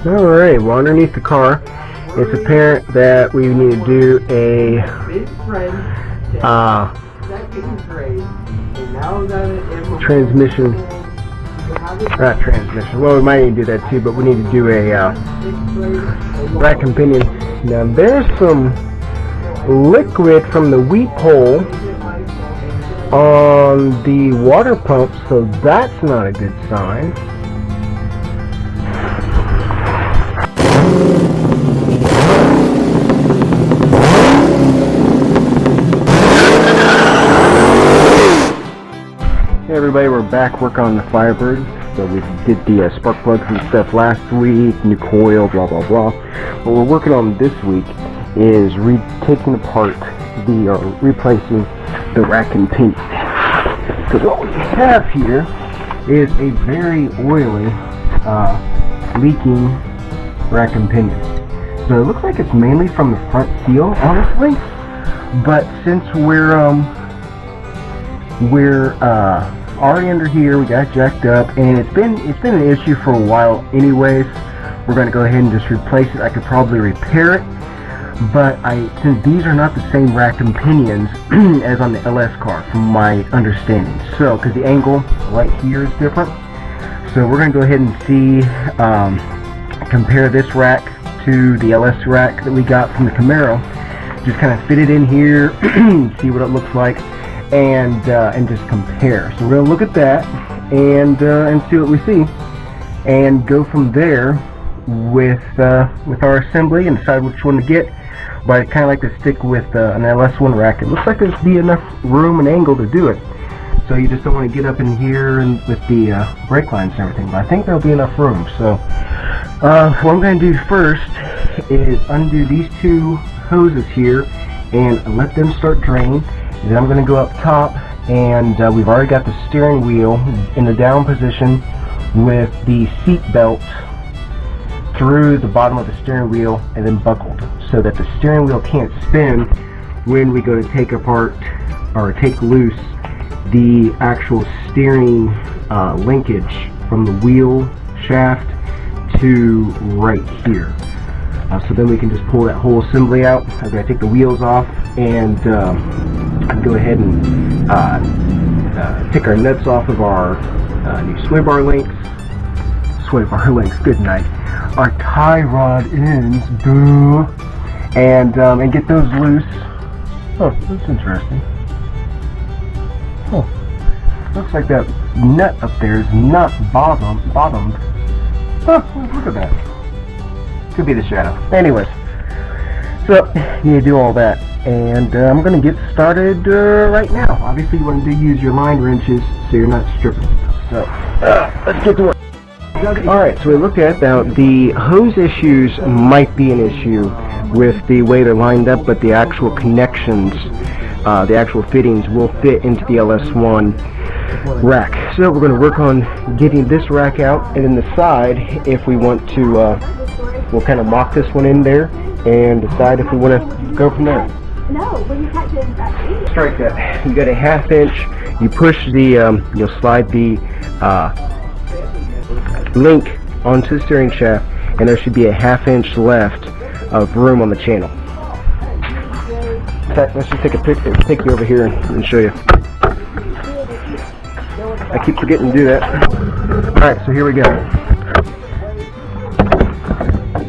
Alright, well, underneath the car, it's apparent that we need to do a transmission, not transmission, well, we might need to do that too, but we need to do a rack and pinion. Now, there's some liquid from the weep hole on the water pump, so that's not a good sign. Hey everybody, we're back working on the Firebird. So we did the spark plugs and stuff last week, new coil, blah blah blah. What we're working on this week is taking apart replacing the rack and pinion. So what we have here is a very oily, leaking rack and pinion. So it looks like it's mainly from the front seal, honestly. But since we're already under here, we got jacked up, and it's been an issue for a while anyways. We're going to go ahead and just replace it. I could probably repair it, but since these are not the same rack and pinions as on the LS car, from my understanding, so because the angle right here is different, so we're going to go ahead and see, compare this rack to the LS rack that we got from the Camaro. Just kind of fit it in here, see what it looks like, and just compare. So we're gonna look at that and see what we see, and go from there with our assembly and decide which one to get. But I kind of like to stick with an LS1 rack. It looks like there's be enough room and angle to do it. So you just don't want to get up in here and with the brake lines and everything. But I think there'll be enough room. So what I'm going to do first is undo these two hoses here and let them start draining. And then I'm going to go up top, and we've already got the steering wheel in the down position with the seat belt through the bottom of the steering wheel and then buckled, so that the steering wheel can't spin when we go to take apart or take loose the actual steering linkage from the wheel shaft to right here. So then we can just pull that whole assembly out. I'm going to take the wheels off and go ahead and take our nuts off of our new sway bar links. Good night. Our tie rod ends, boo, and get those loose. Oh, that's interesting. Oh, looks like that nut up there is not bottomed. Oh, look at that. Could be the shadow. Anyways, so you need to do all that, and I'm going to get started right now. Obviously, you want to use your line wrenches so you're not stripping. So let's get to work. Alright, so we looked at now the hose issues might be an issue with the way they're lined up, but the actual connections, the actual fittings will fit into the LS1 rack. So we're going to work on getting this rack out, and then the side, if we want to, we'll kind of mock this one in there and decide if we want to go from there. No, when you typed in that. Strike that. You got a 1/2 inch. You push the, you'll slide the link onto the steering shaft, and there should be a 1/2 inch left of room on the channel. In fact, let's just take a take you over here and show you. I keep forgetting to do that. Alright, so here we go.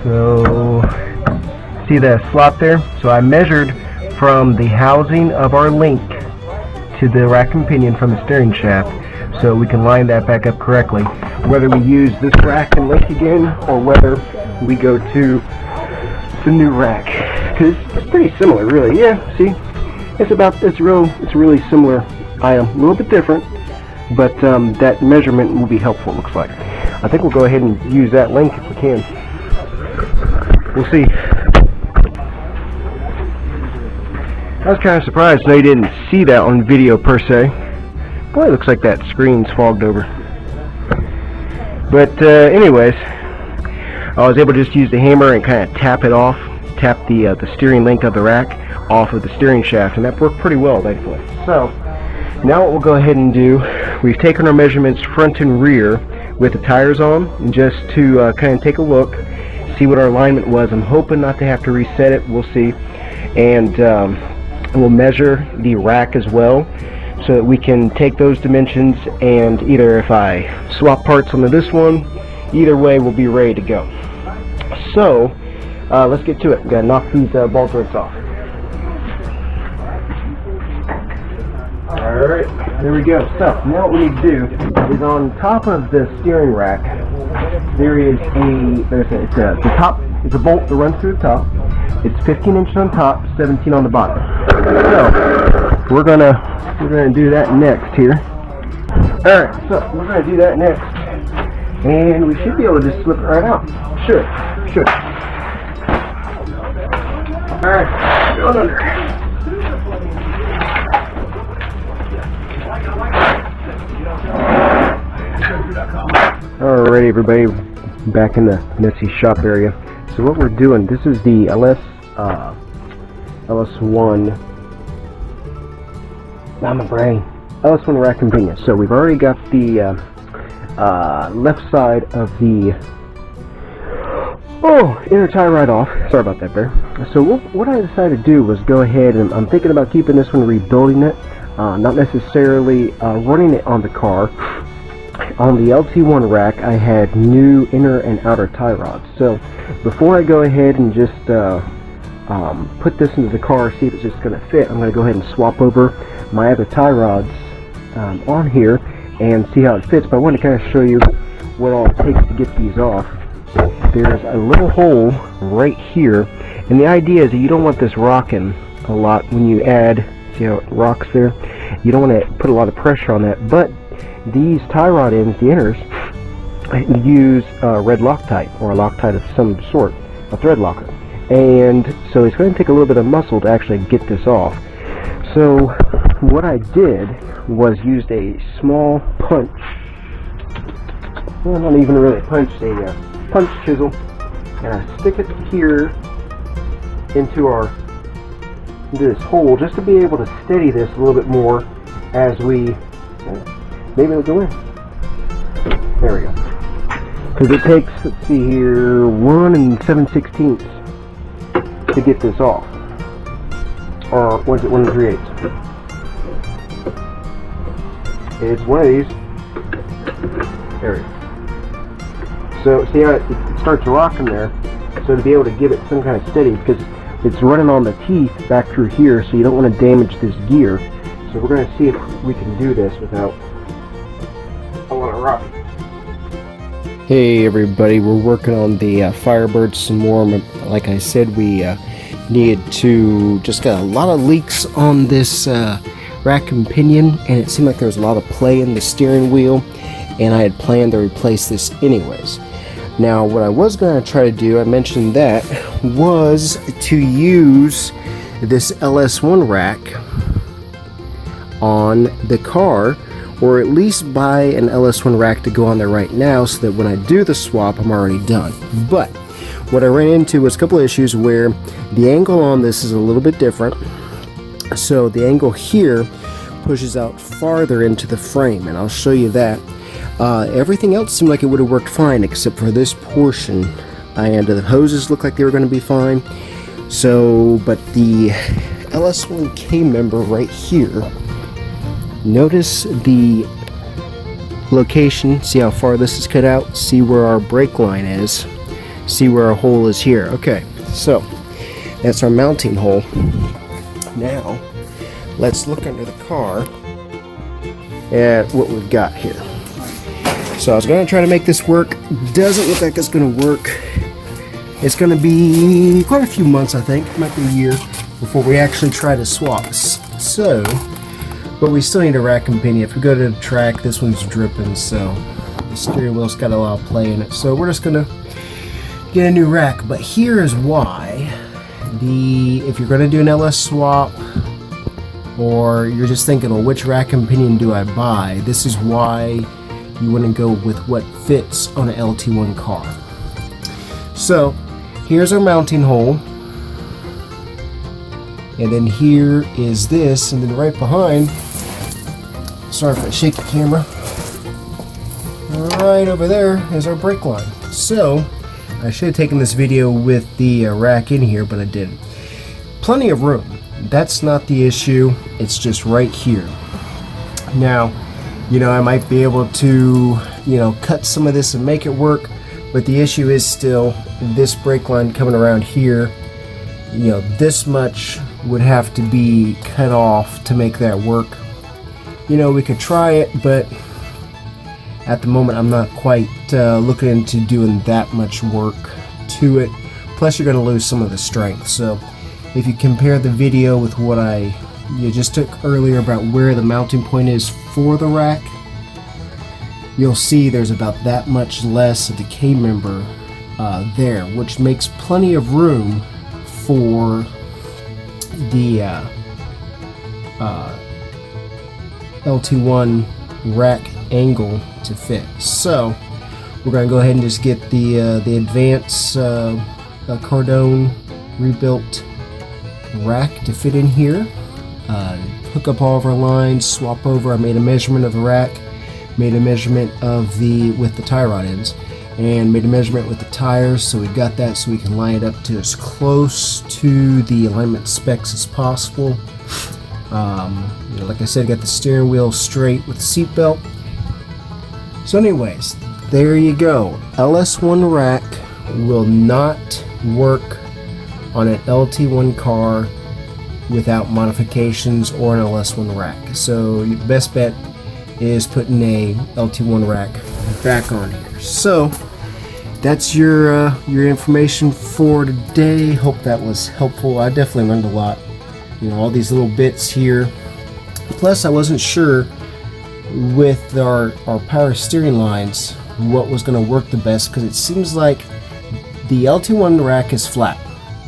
So, see that slot there? So I measured from the housing of our link to the rack and pinion from the steering shaft, so we can line that back up correctly. Whether we use this rack and link again, or whether we go to the new rack, because it's pretty similar, really. Yeah, see, it's a really similar item, a little bit different, but that measurement will be helpful. It looks like. I think we'll go ahead and use that link if we can. We'll see. I was kind of surprised they didn't see that on video per se. Boy, it looks like that screen's fogged over. But anyways, I was able to just use the hammer and kind of tap the steering link of the rack off of the steering shaft, and that worked pretty well, thankfully. So now what we'll go ahead and do, we've taken our measurements front and rear with the tires on, and just to kind of take a look see what our alignment was. I'm hoping not to have to reset it. We'll see. And we'll measure the rack as well, so that we can take those dimensions, and either if I swap parts onto this one, either way we'll be ready to go. So let's get to it. We gotta knock these ball joints off. Alright, there we go. So now what we need to do is, on top of the steering rack, there is it's a bolt that runs through the top. It's 15 inches on top, 17 on the bottom. So we're gonna do that next here. Alright, so we're gonna do that next. And we should be able to just slip it right out. Should. Alright, going under. Alright, everybody, back in the messy shop area. So what we're doing, this is the LS1. Not my brain. LS1 Rack and Pinion. So we've already got the left side of the inner tie rod off. Sorry about that, Bear. So what I decided to do was go ahead, and I'm thinking about keeping this one, rebuilding it, not necessarily running it on the car. On the LT1 rack, I had new inner and outer tie rods. So before I go ahead and just put this into the car, see if it's just going to fit, I'm going to go ahead and swap over my other tie rods on here and see how it fits. But I want to kind of show you what all it takes to get these off. There's a little hole right here, and the idea is that you don't want this rocking a lot when you add. See how it rocks there? You don't want to put a lot of pressure on that, but these tie rod ends, the inners, use red Loctite, or a Loctite of some sort, a thread locker. And so it's going to take a little bit of muscle to actually get this off. So what I did was used a small punch, well, not even really a punch, a punch chisel, and I stick it here into this hole, just to be able to steady this a little bit more as we, maybe it'll go in. There we go. Because it takes, let's see here, 1 7/16 to get this off. Or what is it, 1 3/8? It's one of these. There we go. So see how it starts rocking there? So to be able to give it some kind of steady, because it's running on the teeth back through here, so you don't want to damage this gear. So we're going to see if we can do this without a lot of rocking. Hey everybody, we're working on the Firebird some more. Like I said, we needed to just got a lot of leaks on this rack and pinion, and it seemed like there was a lot of play in the steering wheel, and I had planned to replace this anyways. Now what I was going to try to do, I mentioned that, was to use this LS1 rack on the car, or at least buy an LS1 rack to go on there right now, so that when I do the swap, I'm already done. But what I ran into was a couple of issues where the angle on this is a little bit different. So the angle here pushes out farther into the frame, and I'll show you that. Everything else seemed like it would have worked fine, except for this portion. And the hoses looked like they were going to be fine. So, but the LS1K member right here, notice the location, see how far this is cut out, see where our brake line is, see where our hole is here. Okay, so that's our mounting hole. Now let's look under the car at what we've got here. So I was going to try to make this work. Doesn't look like it's going to work. It's going to be quite a few months, I think, might be a year, before we actually try to swap. So, but we still need a rack and pinion. If we go to the track, this one's dripping, so the steering wheel's got a lot of play in it. So we're just going to get a new rack. But here is why. If you're going to do an LS swap, or you're just thinking, well, which rack and pinion do I buy? This is why you wouldn't go with what fits on an LT1 car. So here's our mounting hole, and then here is this, and then right behind, sorry for the shaky camera, right over there is our brake line. So I should have taken this video with the rack in here, but I didn't. Plenty of room. That's not the issue. It's just right here. Now, you know, I might be able to, you know, cut some of this and make it work, but the issue is still this brake line coming around here. You know, this much would have to be cut off to make that work. You know, we could try it, but at the moment I'm not quite looking into doing that much work to it. Plus you're going to lose some of the strength. So if you compare the video with what you just took earlier about where the mounting point is for the rack, you'll see there's about that much less of the K-member there, which makes plenty of room for the LT1 rack angle to fit. So we're going to go ahead and just get the Advance Cardone rebuilt rack to fit in here. Hook up all of our lines, swap over. I made a measurement of the rack, made a measurement of with the tie rod ends, and made a measurement with the tires, so we've got that so we can line it up to as close to the alignment specs as possible. You know, like I said, got the steering wheel straight with the seat belt. So anyways, there you go. LS1 rack will not work on an LT1 car without modifications or an LS1 rack. So the best bet is putting a LT1 rack back on here. So that's your information for today. Hope that was helpful. I definitely learned a lot. You know, all these little bits here. Plus I wasn't sure with our power steering lines what was going to work the best, because it seems like the LT1 rack is flat,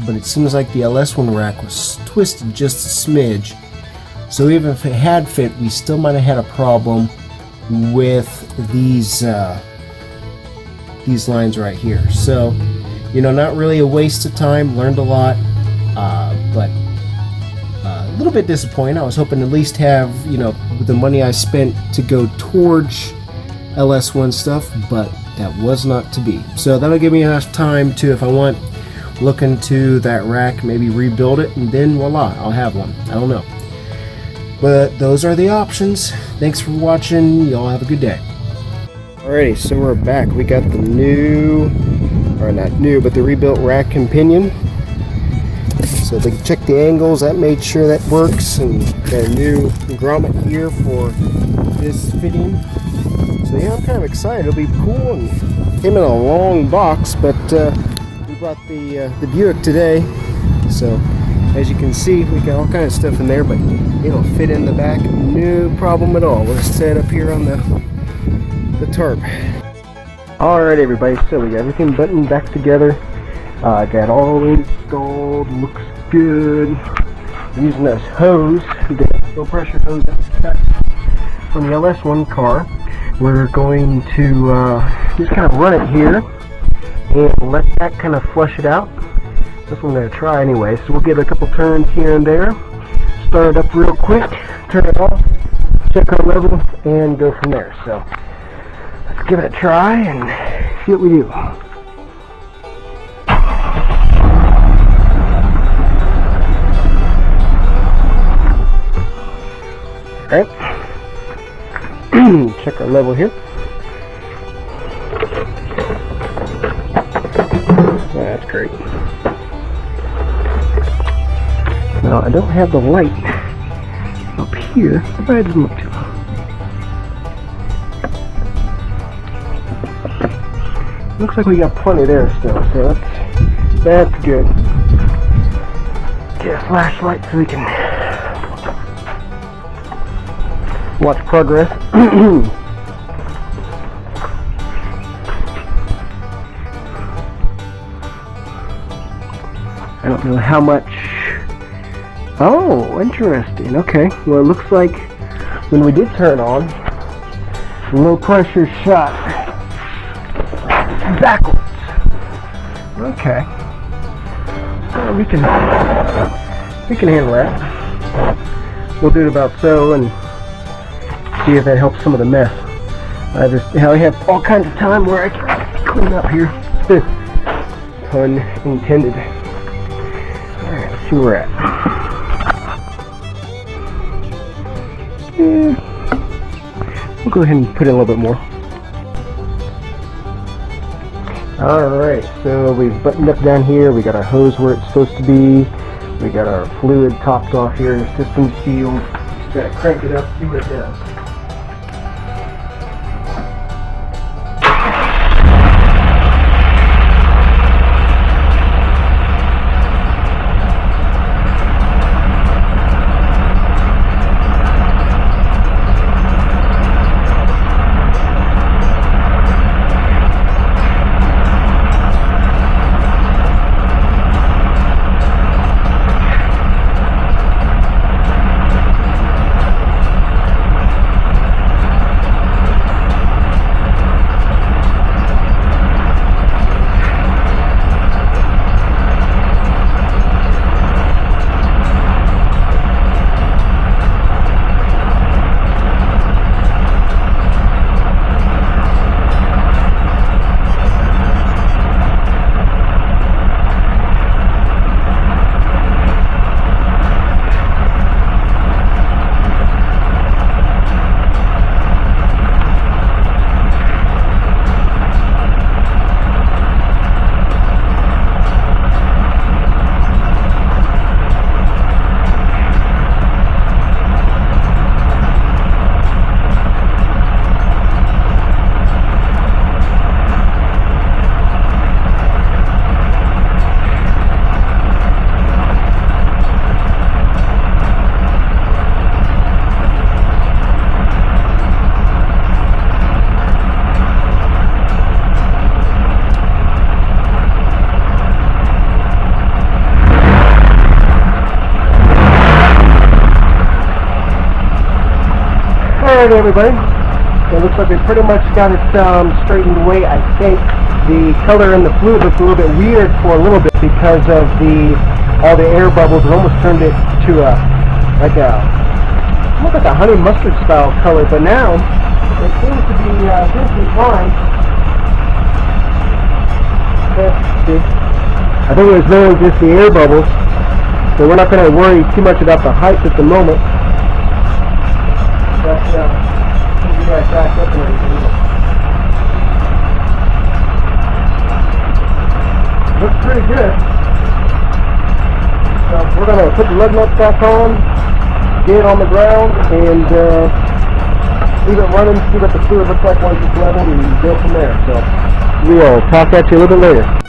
but it seems like the LS1 rack was twisted just a smidge. So even if it had fit, we still might have had a problem with these lines right here. So, you know, not really a waste of time. Learned a lot, but a little bit disappointed. I was hoping to at least have, you know, the money I spent to go towards LS1 stuff, but that was not to be. So that'll give me enough time to, if I want, look into that rack, maybe rebuild it, and then voila, I'll have one. I don't know. But those are the options. Thanks for watching. Y'all have a good day. Alrighty, so we're back. We got the new, or not new, but the rebuilt rack and pinion. So they check the angles, that made sure that works, and got a new grommet here for this fitting. So yeah, I'm kind of excited. It'll be cool, and came in a long box, but we brought the Buick today. So as you can see, we got all kinds of stuff in there, but it'll fit in the back, no problem at all. We'll set up here on the tarp. Alright everybody, so we got everything buttoned back together. Got all installed, looks good. I'm using this hose, the low pressure hose that's cut from the LS1 car. We're going to just kind of run it here and let that kind of flush it out. That's what I'm going to try anyway. So we'll get a couple turns here and there, start it up real quick, turn it off, check our level, and go from there. So let's give it a try and see what we do. Alright, check our level here. That's great. Now I don't have the light up here, but it doesn't look too low. Looks like we got plenty there still, so that's good. Get a flashlight so we can watch progress. I don't know how much. Oh, interesting. Okay. Well, it looks like when we did turn on, the low pressure shot backwards. Okay. Well, we can handle that. We'll do it about so and see if that helps some of the mess. I have all kinds of time where I can clean up here. pun intended. Alright, let's see where we're at. We'll go ahead and put in a little bit more. Alright, so we've buttoned up down here. We got our hose where it's supposed to be. We got our fluid topped off here in the system seal. Just gotta crank it up, see what it does. Alright everybody, so it looks like we pretty much got it straightened away. I think the color in the fluid looks a little bit weird for a little bit because of all the air bubbles. It almost turned it to almost like a honey mustard style color, but now it seems to be fine. I think it was mainly just the air bubbles, so we're not going to worry too much about the height at the moment. But we got back up and everything. Looks pretty good. So we're going to put the lug nuts back on, get it on the ground, and leave it running, see what the fluid looks like once it's leveled, and go from there. So we'll talk at you a little bit later.